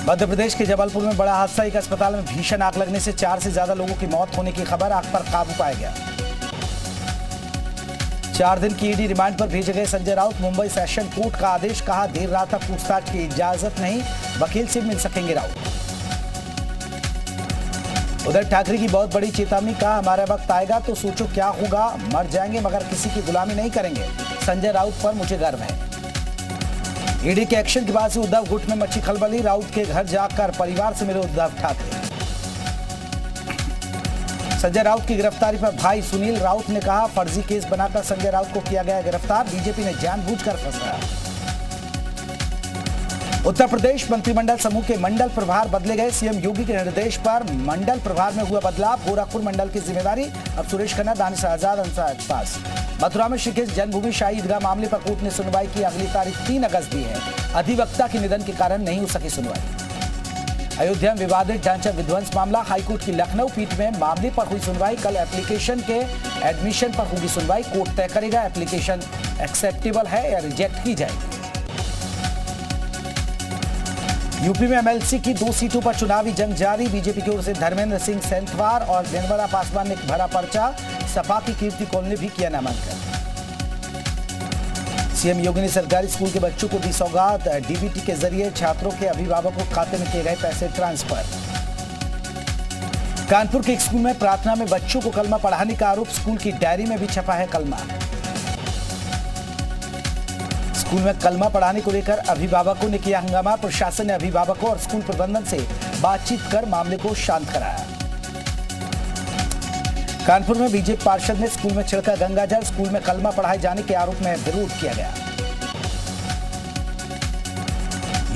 मध्य प्रदेश के जबलपुर में बड़ा हादसा। एक अस्पताल में भीषण आग लगने से 4 से ज्यादा लोगों की मौत होने की खबर। आग पर काबू पाया गया। 4 दिन की ईडी रिमांड पर भेजे गए संजय राउत। मुंबई सेशन कोर्ट का आदेश, कहा देर रात तक पूछताछ की इजाजत नहीं, वकील से मिल सकेंगे राउत। उधर ठाकरे की बहुत बड़ी चेतावनी, कहा हमारा वक्त आएगा तो सोचो क्या होगा, मर जाएंगे मगर किसी की गुलामी नहीं करेंगे। संजय राउत पर मुझे गर्व है। ईडी के एक्शन के बाद से उद्धव गुट में मची खलबली। राउत के घर जाकर परिवार से मिले उद्धव ठाकरे। संजय राउत की गिरफ्तारी पर भाई सुनील राउत ने कहा, फर्जी केस बनाकर संजय राउत को किया गया गिरफ्तार, बीजेपी ने जानबूझकर फंसाया। उत्तर प्रदेश मंत्रिमंडल समूह के मंडल प्रभार बदले गए। सीएम योगी के निर्देश पर मंडल प्रभार में हुआ बदलाव। गोरखपुर मंडल की जिम्मेदारी अब सुरेश खन्ना, दानिश आजाद के पास। मथुरा में श्री कृष्ण जन्मभूमि शाही ईदगाह मामले पर कोर्ट ने सुनवाई की। अगली तारीख 3 अगस्त दी है। अधिवक्ता के निधन के कारण नहीं हो सकी सुनवाई। अयोध्या में विवादित ढांचा विध्वंस मामला। हाईकोर्ट की लखनऊ पीठ में मामले पर हुई सुनवाई। कल एप्लीकेशन के एडमिशन पर होगी सुनवाई। कोर्ट तय करेगा एप्लीकेशन एक्सेप्टेबल है या रिजेक्ट की जाएगी। यूपी में एमएलसी की 2 सीटों पर चुनावी जंग जारी। बीजेपी की ओर से धर्मेंद्र सिंह सेंथवार और निर्मला पासवान ने भरा पर्चा। सपा की कीर्ति कौल ने भी किया नामांकन। सीएम योगी ने सरकारी स्कूल के बच्चों को दी सौगात। डीबीटी के जरिए छात्रों के अभिभावकों के खाते में किए गए पैसे ट्रांसफर। कानपुर के एक स्कूल में प्रार्थना में बच्चों को कलमा पढ़ाने का आरोप। स्कूल की डायरी में भी छपा है कलमा। स्कूल में कलमा पढ़ाने को लेकर अभिभावकों ने किया हंगामा। प्रशासन ने अभिभावकों और स्कूल प्रबंधन से बातचीत कर मामले को शांत कराया। कानपुर में बीजेपी पार्षद ने स्कूल में छिड़का गंगाजल। स्कूल में कलमा पढ़ाए जाने के आरोप में विरोध किया गया।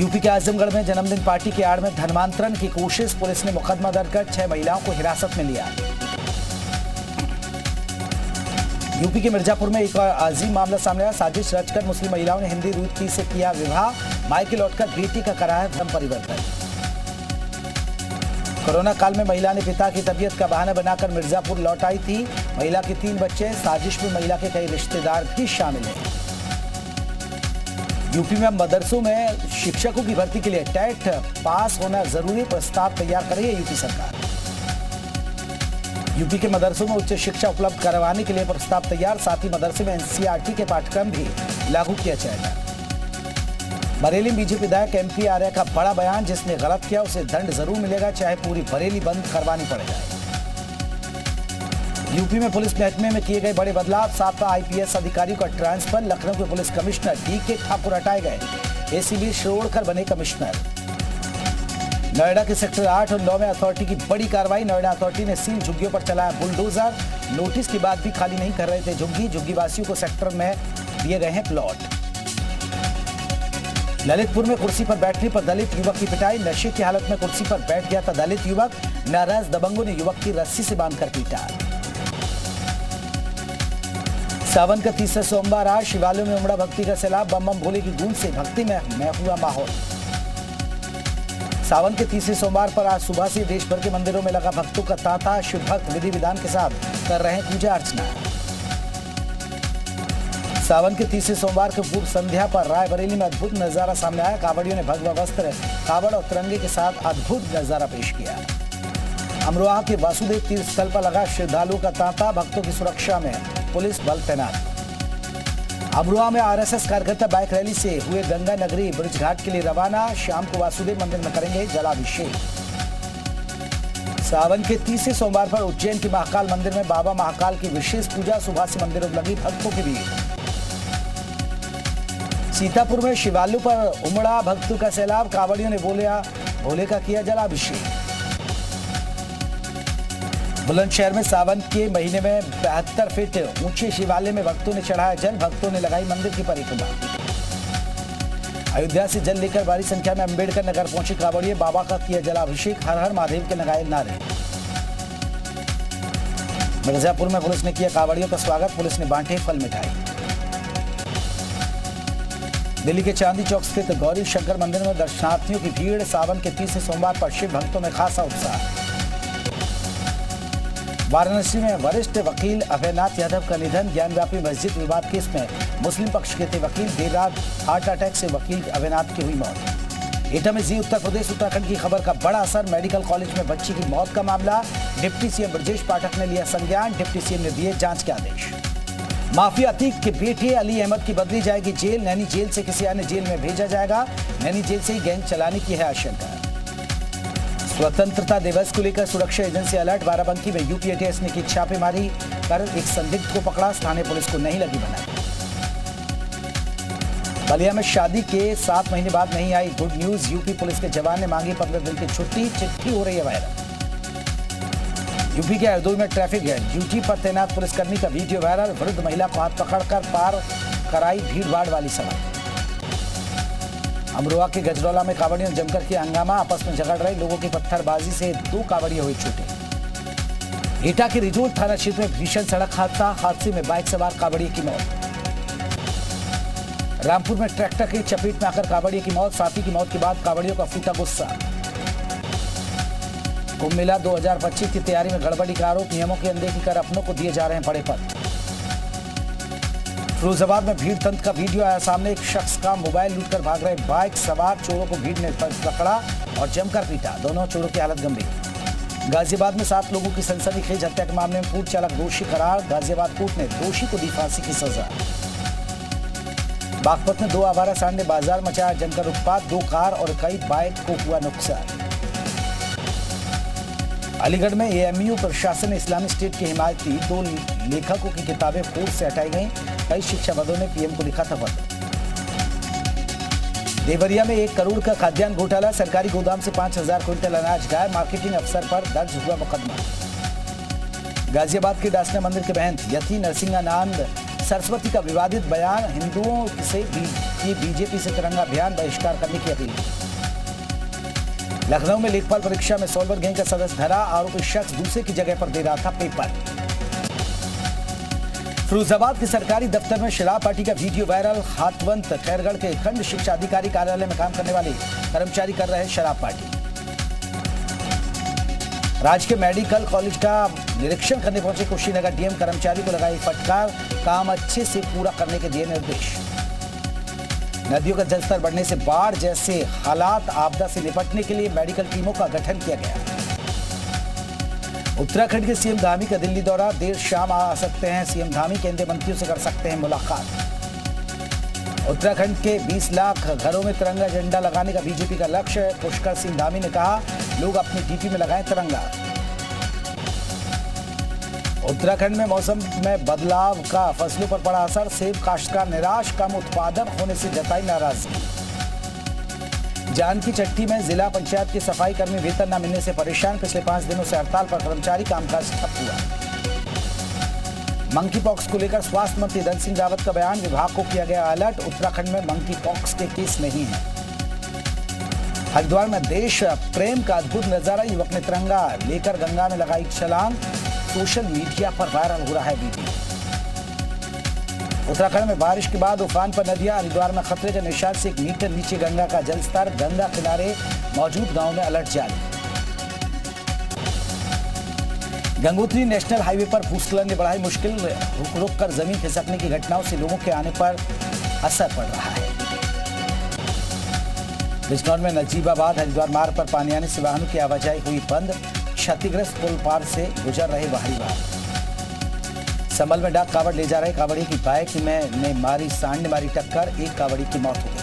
यूपी के आजमगढ़ में जन्मदिन पार्टी की आड़ में धर्मांतरण की कोशिश। पुलिस ने मुकदमा दर्ज कर 6 महिलाओं को हिरासत में लिया। यूपी के मिर्जापुर में एक और अजीब मामला सामने आया। साजिश रचकर मुस्लिम महिलाओं ने हिंदी युवती से किया विवाह। मायके लौटकर बेटी का कराया धर्म परिवर्तन। कोरोना काल में महिला ने पिता की तबीयत का बहाना बनाकर मिर्जापुर लौट आई थी। महिला के 3 बच्चे। साजिश में महिला के कई रिश्तेदार भी शामिल हैं। यूपी में मदरसों में शिक्षकों की भर्ती के लिए टेट पास होना जरूरी, प्रस्ताव तैयार करेगी यूपी सरकार। यूपी के मदरसों में उच्च शिक्षा उपलब्ध करवाने के लिए प्रस्ताव तैयार। साथ ही मदरसे में एनसीईआरटी के पाठ्यक्रम भी लागू किया जाएगा। बरेली में बीजेपी विधायक एमपी आर्य का बड़ा बयान, जिसने गलत किया उसे दंड जरूर मिलेगा, चाहे पूरी बरेली बंद करवानी पड़ जाए। यूपी में पुलिस महकमे में किए गए बड़े बदलाव। 7 आईपीएस अधिकारियों का ट्रांसफर। लखनऊ के पुलिस कमिश्नर डीके ठाकुर हटाए गए। एसीबी शिरोडकर बने कमिश्नर। नोएडा के सेक्टर 8 और 9 में अथॉरिटी की बड़ी कार्रवाई। नोएडा अथॉरिटी ने 3 झुग्गियों पर चलाया बुलडोजर। नोटिस के बाद भी खाली नहीं कर रहे थे झुग्गी। झुग्गीवासियों को सेक्टर में दिए गए हैं प्लॉट। ललितपुर में कुर्सी पर बैठने पर दलित युवक की पिटाई। नशे की हालत में कुर्सी पर बैठ गया था दलित युवक। नाराज दबंगों ने युवक की रस्सी से बांधकर पीटा। सावन का 30वां सोमवार आज। शिवालयों में उमड़ा भक्ति का सैलाब। बम बम भोले की गूंज से भक्ति में हुआ माहौल। सावन के 30वें सोमवार पर आज सुबह से देश भर के मंदिरों में लगा भक्तों का तांता। शिव भक्त विधि विधान के साथ कर रहे हैं पूजा अर्चना। सावन के 30वें सोमवार के पूर्व संध्या पर रायबरेली में अद्भुत नजारा सामने आया। कांवड़ियों ने भगवा वस्त्र, कावड़ और तिरंगे के साथ अद्भुत नजारा पेश किया। अमरोहा के वासुदेव तीर्थ स्थल पर लगा श्रद्धालुओं का तांता। भक्तों की सुरक्षा में पुलिस बल तैनात। अमरोहा में आरएसएस कार्यकर्ता बाइक रैली से हुए गंगा नगरी ब्रिज घाट के लिए रवाना। शाम को वासुदेव मंदिर में करेंगे जलाभिषेक। सावन के 30वें सोमवार पर उज्जैन के महाकाल मंदिर में बाबा महाकाल की विशेष पूजा। सुबह से मंदिरों में लगी भक्तों की भीड़। सीतापुर में शिवालयों पर उमड़ा भक्तों का सैलाब। कांवड़ियों ने भोले का किया जलाभिषेक। बुलंदशहर में सावन के महीने में 72 फीट ऊंचे शिवालय में भक्तों ने चढ़ाया जल। भक्तों ने लगाई मंदिर की परिक्रमा। अयोध्या से जल लेकर भारी संख्या में अंबेडकर नगर पहुंचे कांवड़िए। बाबा का किया जलाभिषेक। हर हर महादेव के लगाए नारे। मिर्जापुर में पुलिस ने किया कांवड़ियों का स्वागत। पुलिस ने बांटे फल मिठाई। दिल्ली के चांदी चौक स्थित गौरी शंकर मंदिर में दर्शनार्थियों की भीड़। सावन के 30वें सोमवार पर शिव भक्तों में खासा उत्साह। वाराणसी में वरिष्ठ वकील अभयनाथ यादव का निधन। ज्ञानव्यापी मस्जिद विवाद केस में मुस्लिम पक्ष के थे वकील। देर रात हार्ट अटैक से वकील अभयनाथ की हुई मौत। एटा में जी उत्तर प्रदेश उत्तराखंड की खबर का बड़ा असर। मेडिकल कॉलेज में बच्ची की मौत का मामला। डिप्टी सीएम ब्रजेश पाठक ने लिया संज्ञान। डिप्टी सीएम ने दिए जांच के आदेश। माफिया अतीक के बेटे अली अहमद की बदली जाएगी जेल। नैनी जेल से किसी अन्य जेल में भेजा जाएगा। नैनी जेल से ही गैंग चलाने की है आशंका। स्वतंत्रता दिवस को लेकर सुरक्षा एजेंसी अलर्ट। बाराबंकी में यूपी एटीएस ने की छापेमारी कर एक संदिग्ध को पकड़ा। स्थानीय पुलिस को नहीं लगी बनाई। बलिया में शादी के 7 महीने बाद नहीं आई गुड न्यूज। यूपी पुलिस के जवान ने मांगी 15 दिन की छुट्टी। चिट्ठी हो रही है वायरल। यूपी के हरदोई में ट्रैफिक है। ड्यूटी पर तैनात पुलिसकर्मी का वीडियो वायरल। वृद्ध महिला को हाथ पकड़कर पार कराई भीड़ भाड़ वाली सड़क। अमरोहा के गजरौला में कांवड़ियों ने जमकर किया हंगामा। आपस में झगड़ रहे लोगों की पत्थरबाजी से 2 कांवड़िए हुई छूटे। एटा के रिजोल थाना क्षेत्र में भीषण सड़क हादसे में बाइक सवार कांवड़िए की मौत। रामपुर में ट्रैक्टर की चपेट में आकर कांवड़िए की मौत। साथी की मौत के बाद कांवड़ियों का फूटा गुस्सा। कुंभ मेला 2025 की तैयारी में गड़बड़ी का आरोप। नियमों की अनदेखी कर अपनों को दिए जा रहे हैं बड़े पद। फिरोजाबाद में भीड़ तंत्र का वीडियो आया सामने। एक शख्स का मोबाइल लूटकर भाग रहे बाइक सवार चोरों को भीड़ ने पकड़ा और जमकर पीटा। दोनों चोरों की हालत गंभीर। गाजियाबाद में 7 लोगों की सनसनीखेज हत्या के मामले में पूर्व चालक दोषी करार। गाजियाबाद कोर्ट ने दोषी को दी फांसी की सजा। बागपत में 2 आवारा सांड ने बाजार मचाया जमकर उत्पात। 2 कार और कई बाइक को हुआ नुकसान। अलीगढ़ में एएमयू प्रशासन ने इस्लामिक स्टेट के हिमायती 2 लेखकों की किताबें कोर्स से हटाई गईं। कई शिक्षाविदों ने पीएम को लिखा था पत्र। देवरिया में 1 करोड़ का खाद्यान्न घोटाला। सरकारी गोदाम से 5000 क्विंटल अनाज गायब। मार्केटिंग अफसर पर दर्ज हुआ मुकदमा। गाजियाबाद के डासना मंदिर के महंत यति नरसिंहानंद सरस्वती का विवादित बयान। हिंदुओं से बीजेपी से तिरंगा अभियान बहिष्कार करने की अपील। लखनऊ में लेखपाल परीक्षा में सॉल्वर गैंग का सदस्य धरा। आरोपी शख्स दूसरे की जगह पर दे रहा था पेपर। फिरोजाबाद के सरकारी दफ्तर में शराब पार्टी का वीडियो वायरल। हाथवंत खैरगढ़ के खंड शिक्षा अधिकारी कार्यालय में काम करने वाले कर्मचारी कर रहे शराब पार्टी। राजकीय मेडिकल कॉलेज का निरीक्षण करने पहुंचे कुशीनगर डीएम। कर्मचारी को लगाई फटकार। काम अच्छे से पूरा करने के दिए निर्देश। नदियों का जलस्तर बढ़ने से बाढ़ जैसे हालात। आपदा से निपटने के लिए मेडिकल टीमों का गठन किया गया। उत्तराखंड के सीएम धामी का दिल्ली दौरा। देर शाम आ सकते हैं सीएम धामी। केंद्रीय मंत्रियों से कर सकते हैं मुलाकात। उत्तराखंड के 20 लाख घरों में तिरंगा झंडा लगाने का बीजेपी का लक्ष्य है। पुष्कर सिंह धामी ने कहा लोग अपनी डीपी में लगाएं तिरंगा। उत्तराखंड में मौसम में बदलाव का फसलों पर पड़ा असर। सेब काश्तकार निराश। कम उत्पादन होने से जताई नाराजगी। जानकी चट्टी में जिला पंचायत के सफाई कर्मी वेतन न मिलने से परेशान। पिछले 5 दिनों से हड़ताल पर कर्मचारी। कामकाज ठप हुआ। मंकी पॉक्स को लेकर स्वास्थ्य मंत्री धन सिंह रावत का बयान। विभाग को किया गया अलर्ट। उत्तराखंड में मंकी पॉक्स के केस नहीं है। हरिद्वार में देश प्रेम का अद्भुत नजारा। युवक ने तिरंगा लेकर गंगा में लगाई छलांग। सोशल मीडिया पर वायरल हो रहा है वीडियो। उत्तराखंड में बारिश के बाद उफान पर नदियां। हरिद्वार में खतरे के निशान से 1 मीटर नीचे गंगा का जलस्तर। गंगा किनारे मौजूद गांवों में अलर्ट जारी। गंगोत्री नेशनल हाईवे पर भूस्खलन ने बढ़ाई मुश्किल। रुक रुक कर जमीन खिसकने की घटनाओं से लोगों के आने पर असर पड़ रहा है। बिजनौर में नजीबाबाद हरिद्वार मार्ग पर पानी आने से वाहनों की आवाजाही हुई बंद। क्षतिग्रस्त पुल पार से गुजर रहे वाहन। संभल में डाक कावड़ ले जा रहे कावड़ी की बाइक में सांड ने मारी टक्कर। 1 कावड़ी की मौत हो गई।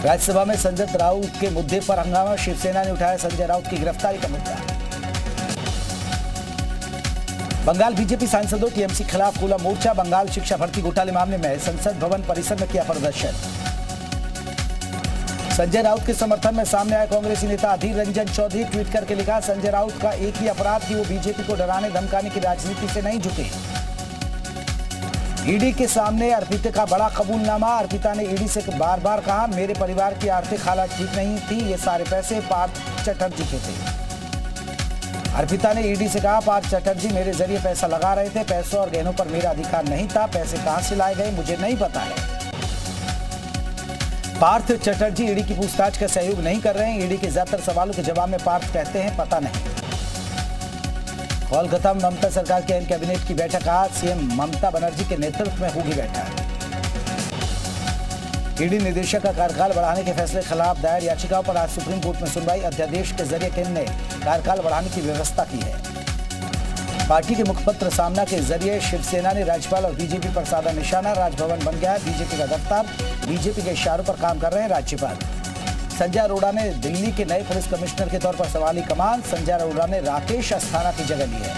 राज्यसभा में संजय राउत के मुद्दे पर हंगामा। शिवसेना ने उठाया संजय राउत की गिरफ्तारी का मुद्दा। बंगाल बीजेपी सांसदों टीएमसी खिलाफ खुला मोर्चा। बंगाल शिक्षा भर्ती घोटाले मामले में संसद भवन परिसर में किया प्रदर्शन। संजय राउत के समर्थन में सामने आए कांग्रेसी नेता अधीर रंजन चौधरी। ट्वीट करके लिखा संजय राउत का एक ही अपराध कि वो बीजेपी को डराने धमकाने की राजनीति से नहीं झुके। ईडी के सामने अर्पिता का बड़ा कबूलनामा। अर्पिता ने ईडी से बार बार कहा मेरे परिवार की आर्थिक हालत ठीक नहीं थी। ये सारे पैसे पार्थ चटर्जी के थे। अर्पिता ने ईडी से कहा पार्थ चटर्जी मेरे जरिए पैसा लगा रहे थे। पैसों और गहनों पर मेरा अधिकार नहीं था। पैसे कहां से लाए गए मुझे नहीं पता है। पार्थ चटर्जी ईडी की पूछताछ का सहयोग नहीं कर रहे हैं। ईडी के ज्यादातर सवालों के जवाब में पार्थ कहते हैं पता नहीं। कोलकाता में ममता सरकार के कैबिनेट की बैठक आज। सीएम ममता बनर्जी के नेतृत्व में होगी बैठक। ईडी निदेशक का कार्यकाल बढ़ाने के फैसले के खिलाफ दायर याचिकाओं पर आज सुप्रीम कोर्ट में सुनवाई। अध्यादेश के जरिए केंद्र ने कार्यकाल बढ़ाने की व्यवस्था की है। पार्टी के मुखपत्र सामना के जरिए शिवसेना ने राज्यपाल और बीजेपी पर साधा निशाना। राजभवन बन गया बीजेपी का दफ्तर, बीजेपी के इशारों पर काम कर रहे हैं राज्यपाल। संजय अरोड़ा ने दिल्ली के नए पुलिस कमिश्नर के तौर पर संभाली कमान। संजय अरोड़ा ने राकेश अस्थाना की जगह ली है।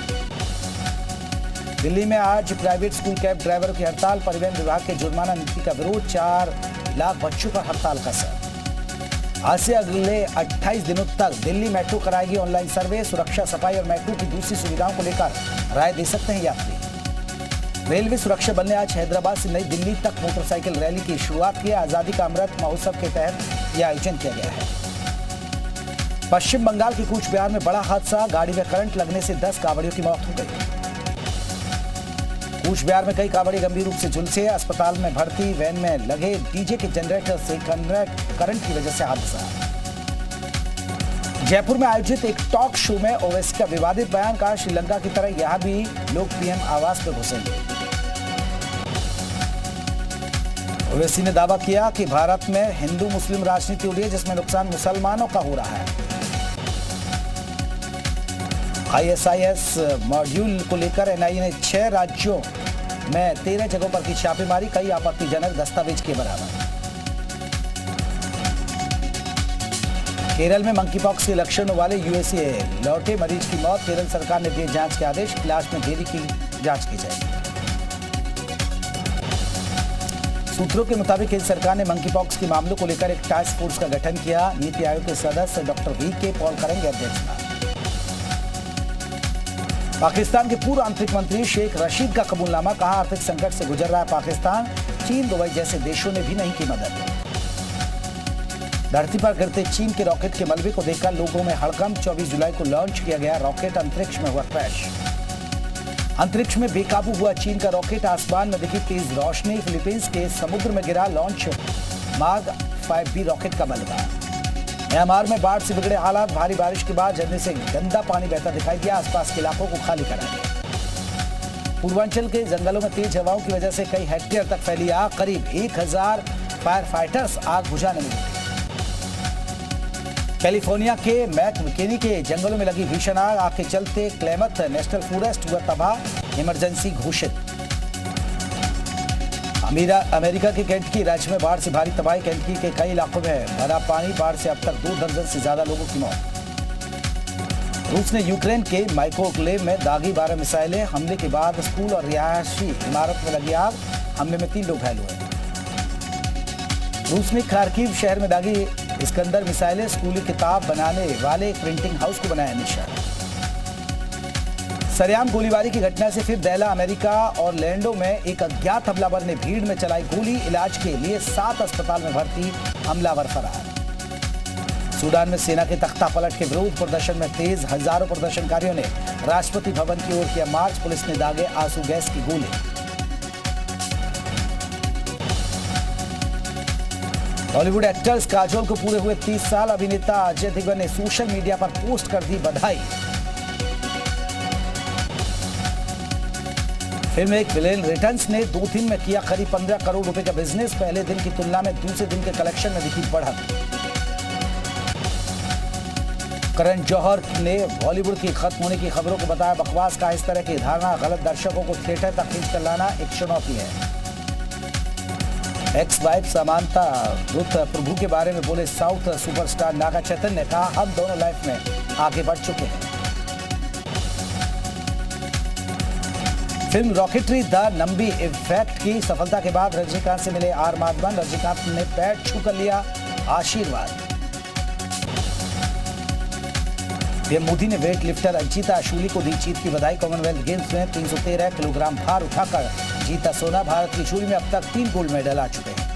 दिल्ली में आज प्राइवेट स्कूल कैब ड्राइवरों की हड़ताल। परिवहन विभाग के जुर्माना नीति का विरोध। 4 लाख बच्चों पर हड़ताल का असर। आज से अगले 28 दिनों तक दिल्ली मेट्रो कराएगी ऑनलाइन सर्वे। सुरक्षा, सफाई और मेट्रो की दूसरी सुविधाओं को लेकर राय दे सकते हैं यात्री। रेलवे सुरक्षा बल ने आज हैदराबाद से नई दिल्ली तक मोटरसाइकिल रैली की शुरुआत की। आजादी का अमृत महोत्सव के तहत यह आयोजन किया गया है। पश्चिम बंगाल के कूच बिहार में बड़ा हादसा। गाड़ी में करंट लगने से 10 कांवड़ियों की मौत हो गई। कूच बिहार में कई कांवड़ी गंभीर रूप से झुलसे, अस्पताल में भर्ती। वैन में लगे डीजे के जनरेटर से करंट की वजह से हादसा। जयपुर में आयोजित एक टॉक शो में ओवैसी का विवादित बयान। कहा श्रीलंका की तरह यहां भी लोग पीएम आवास पर घुसेंगे। ओवैसी ने दावा किया कि भारत में हिंदू मुस्लिम राजनीति हो रही है जिसमें नुकसान मुसलमानों का हो रहा है। ISIS मॉड्यूल को लेकर एनआईए ने 6 राज्यों में 13 जगहों पर की छापेमारी। कई आपत्तिजनक दस्तावेज के बरामद। केरल में मंकीपॉक्स के लक्षणों वाले USA लौटे मरीज की मौत। केरल सरकार ने दिए जांच के आदेश। इलाज में देरी की जांच की जाएगी। सूत्रों के मुताबिक केंद्र सरकार ने मंकीपॉक्स के मामलों को लेकर एक टास्क फोर्स का गठन किया। नीति आयोग के सदस्य डॉक्टर VK पॉल करेंगे अध्यक्षता। पाकिस्तान के पूर्व आंतरिक मंत्री शेख रशीद का कबूलनामा। कहा आर्थिक संकट से गुजर रहा है पाकिस्तान। चीन, दुबई जैसे देशों ने भी नहीं की मदद। धरती पर गिरते चीन के रॉकेट के मलबे को देखकर लोगों में हड़कंप। 24 जुलाई को लॉन्च किया गया रॉकेट अंतरिक्ष में हुआ क्रैश। अंतरिक्ष में बेकाबू हुआ चीन का रॉकेट। आसमान में दिखी तेज रोशनी। फिलीपींस के समुद्र में गिरा लॉन्च मार्क 5B रॉकेट का मलबा। म्यांमार में बाढ़ से बिगड़े हालात। भारी बारिश के बाद झरने से गंदा पानी बहता दिखाई दिया। आसपास के इलाकों को खाली करा गया। पूर्वांचल के जंगलों में तेज हवाओं की वजह से कई हेक्टेयर तक फैली आग। करीब 1000 फायर फाइटर्स आग बुझाने में जुटे। कैलिफोर्निया के मैककेनी के जंगलों में लगी भीषण आग। आग के चलते क्लेमथ नेशनल फॉरेस्ट हुआ तबाह। इमरजेंसी घोषित। अमेरिका के केंटकी राज्य में बाढ़ से भारी तबाही। केंटकी के कई इलाकों में भरा पानी। बाढ़ से अब तक 2 दर्जन से ज्यादा लोगों की मौत। रूस ने यूक्रेन के माइकोक्लेव में दागी 12 मिसाइलें। हमले के बाद स्कूल और रिहायशी इमारत में लगी आग। हमले में 3 लोग घायल हुए। रूस ने खार्किव शहर में दागी इस्कंदर मिसाइलें। स्कूली किताब बनाने वाले एक प्रिंटिंग हाउस को बनाया निशाना। सरेआम गोलीबारी की घटना से फिर दहला। अमेरिका और लैंडो में एक अज्ञात हमलावर ने भीड़ में चलाई गोली। इलाज के लिए 7 अस्पताल में भर्ती। हमलावर फरार। सूडान में सेना के तख्ता पलट के विरोध प्रदर्शन में तेज। हजारों प्रदर्शनकारियों ने राष्ट्रपति भवन की ओर किया मार्च। पुलिस ने दागे आंसू गैस की गोली। बॉलीवुड एक्टर्स काजोल को पूरे हुए 30 साल। अभिनेता अजय देवगन ने सोशल मीडिया पर पोस्ट कर दी बधाई। फिल्म एक विलेन रिटर्न्स ने 2 दिन में किया करीब 15 करोड़ रुपए का बिजनेस। पहले दिन की तुलना में दूसरे दिन के कलेक्शन में दिखी बढ़त। करण जौहर ने बॉलीवुड की खत्म होने की खबरों को बताया बकवास। का इस तरह की धारणा गलत। दर्शकों को थिएटर तक खींच कर लाना एक चुनौती है। एक्स वाइफ समांता रुथ प्रभु के बारे में बोले साउथ सुपरस्टार नागा चैतन्य ने। कहा हम दोनों लाइफ में आगे बढ़ चुके हैं। Film rocketry the Nambi effect की सफलता के बाद रजनीकांत से मिले आर माधवन। रजनीकांत ने पैर छूकर लिया आशीर्वाद। पीएम मोदी ने वेट लिफ्टर अंचिता अशूली को दी जीत की बधाई। कॉमनवेल्थ गेम्स में 313 किलोग्राम भार उठाकर जीता सोना। भारत की शूली में अब तक 3 गोल्ड मेडल आ चुके हैं।